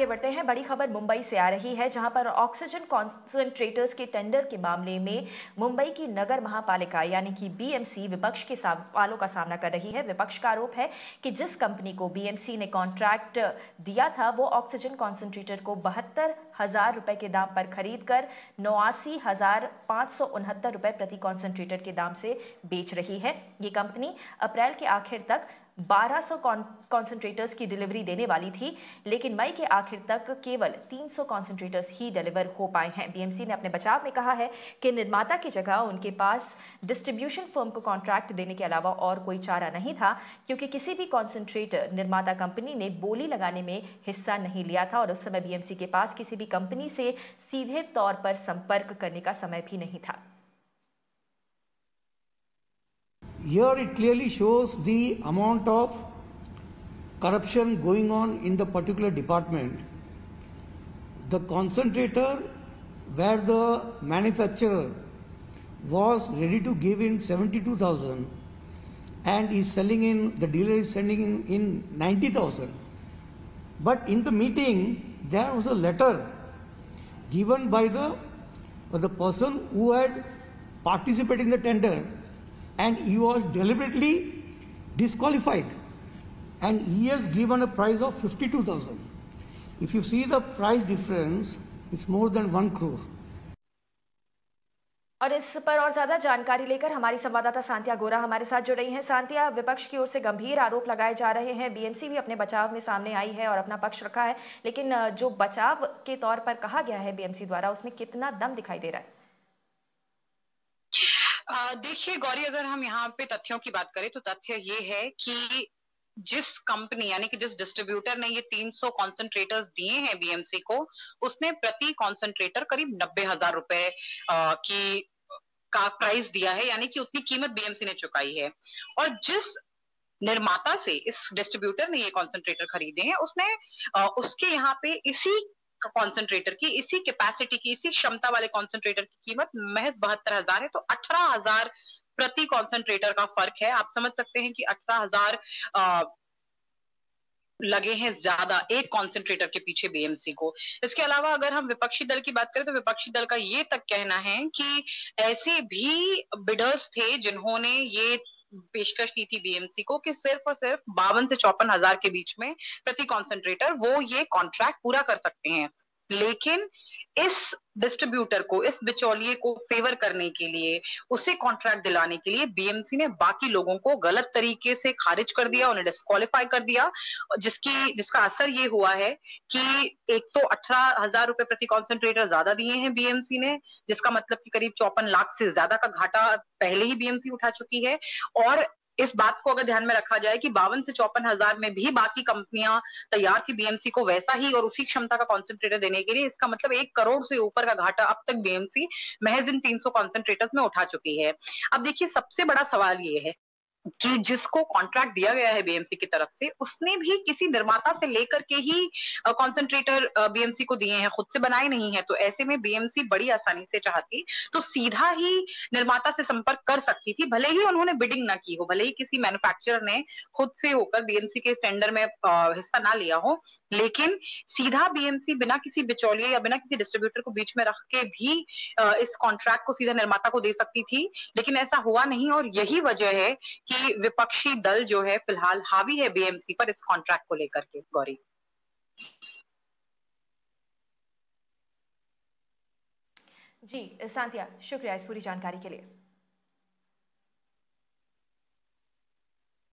आगे बढ़ते हैं। बड़ी खबर मुंबई से आ रही है, जहां पर ऑक्सीजन कॉन्सेंट्रेटर्स के टेंडर के मामले में मुंबई की नगर महापालिका यानी कि बीएमसी विपक्ष के सवालों का सामना कर रही है। विपक्ष का आरोप है कि जिस कंपनी को बीएमसी ने कॉन्ट्रैक्ट दिया था, वो ऑक्सीजन कॉन्सेंट्रेटर को 72,000 रुपए के दाम पर खरीद कर 89,569 रुपए प्रति कॉन्सेंट्रेटर के दाम से बेच रही है। ये कंपनी अप्रैल के आखिर तक 1200 कॉन्सेंट्रेटर्स की डिलीवरी देने वाली थी, लेकिन मई के आखिर तक केवल 300 कॉन्सेंट्रेटर्स ही डिलीवर हो पाए हैं। बीएमसी ने अपने बचाव में कहा है कि निर्माता की जगह उनके पास डिस्ट्रीब्यूशन फर्म को कॉन्ट्रैक्ट देने के अलावा और कोई चारा नहीं था, क्योंकि किसी भी कॉन्सेंट्रेटर निर्माता कंपनी ने बोली लगाने में हिस्सा नहीं लिया था और उस समय बीएमसी के पास किसी भी कंपनी से सीधे तौर पर संपर्क करने का समय भी नहीं था। Here it clearly shows the amount of corruption going on in the particular department. The concentrator where the manufacturer was ready to give in 72,000 and is selling in, the dealer is sending in 90,000. But in the meeting there was a letter given by the person who had participated in the tender, and he was deliberately disqualified, and he has given a price of 52,000. If you see the price difference, it's more than 1 crore. और इस पर और ज्यादा जानकारी लेकर हमारी संवाददाता सांतिया गोरा हमारे साथ जुड़ रही हैं। सांतिया, विपक्ष की ओर से गंभीर आरोप लगाए जा रहे हैं। बीएमसी भी अपने बचाव में सामने आई है और अपना पक्ष रखा है, लेकिन जो बचाव के तौर पर कहा गया है बीएमसी द्वारा, उसमें कितना दम दिखाई दे रहा है? देखिए गौरी, अगर हम यहाँ पे तथ्यों की बात करें तो तथ्य ये है कि जिस कंपनी यानी कि जिस डिस्ट्रीब्यूटर ने ये 300 कॉन्सेंट्रेटर्स दिए हैं बीएमसी को, उसने प्रति कॉन्सेंट्रेटर करीब 90,000 रुपए की का प्राइस दिया है, यानी कि उतनी कीमत बीएमसी ने चुकाई है। और जिस निर्माता से इस डिस्ट्रीब्यूटर ने ये कॉन्सेंट्रेटर खरीदे हैं, उसने उसके यहाँ पे इसी कॉन्सेंट्रेटर की, इसी कैपेसिटी की, इसी क्षमता वाले कॉन्सेंट्रेटर की कीमत महज 72,000 है। तो 18,000 प्रति कॉन्सेंट्रेटर का फर्क है। आप समझ सकते हैं कि 18,000 लगे हैं ज्यादा एक कॉन्सेंट्रेटर के पीछे बीएमसी को। इसके अलावा अगर हम विपक्षी दल की बात करें तो विपक्षी दल का ये तक कहना है कि ऐसे भी बिडर्स थे जिन्होंने ये पेशकश की थी बीएमसी को कि सिर्फ और सिर्फ 52 से 54,000 के बीच में प्रति कॉन्सेंट्रेटर वो ये कॉन्ट्रैक्ट पूरा कर सकते हैं। लेकिन इस डिस्ट्रीब्यूटर को, इस बिचौलिए को फेवर करने के लिए, उसे कॉन्ट्रैक्ट दिलाने के लिए बीएमसी ने बाकी लोगों को गलत तरीके से खारिज कर दिया, उन्हें डिस्क्वालीफाई कर दिया, जिसका असर ये हुआ है कि एक तो 18,000 रुपए प्रति कॉन्सेंट्रेटर ज्यादा दिए हैं बीएमसी ने, जिसका मतलब कि करीब 54 लाख से ज्यादा का घाटा पहले ही बीएमसी उठा चुकी है। और इस बात को अगर ध्यान में रखा जाए कि 52 से 54,000 में भी बाकी कंपनियां तैयार थी बीएमसी को वैसा ही और उसी क्षमता का कॉन्सेंट्रेटर देने के लिए, इसका मतलब 1 करोड़ से ऊपर का घाटा अब तक बीएमसी महज इन 300 कॉन्सेंट्रेटर्स में उठा चुकी है। अब देखिए, सबसे बड़ा सवाल ये है कि जिसको कॉन्ट्रैक्ट दिया गया है बीएमसी की तरफ से, उसने भी किसी निर्माता से लेकर के ही कॉन्सेंट्रेटर बीएमसी को दिए हैं, खुद से बनाए नहीं है। तो ऐसे में बीएमसी बड़ी आसानी से चाहती तो सीधा ही निर्माता से संपर्क कर सकती थी, भले ही उन्होंने बिडिंग ना की हो, भले ही किसी मैन्युफैक्चरर ने खुद से होकर बीएमसी के टेंडर में हिस्सा ना लिया हो, लेकिन सीधा बीएमसी बिना किसी बिचौलिए या बिना किसी डिस्ट्रीब्यूटर को बीच में रख के भी इस कॉन्ट्रैक्ट को सीधा निर्माता को दे सकती थी। लेकिन ऐसा हुआ नहीं और यही वजह है कि विपक्षी दल जो है फिलहाल हावी है बीएमसी पर इस कॉन्ट्रैक्ट को लेकर के। गौरी जी, सांतिया, शुक्रिया इस पूरी जानकारी के लिए।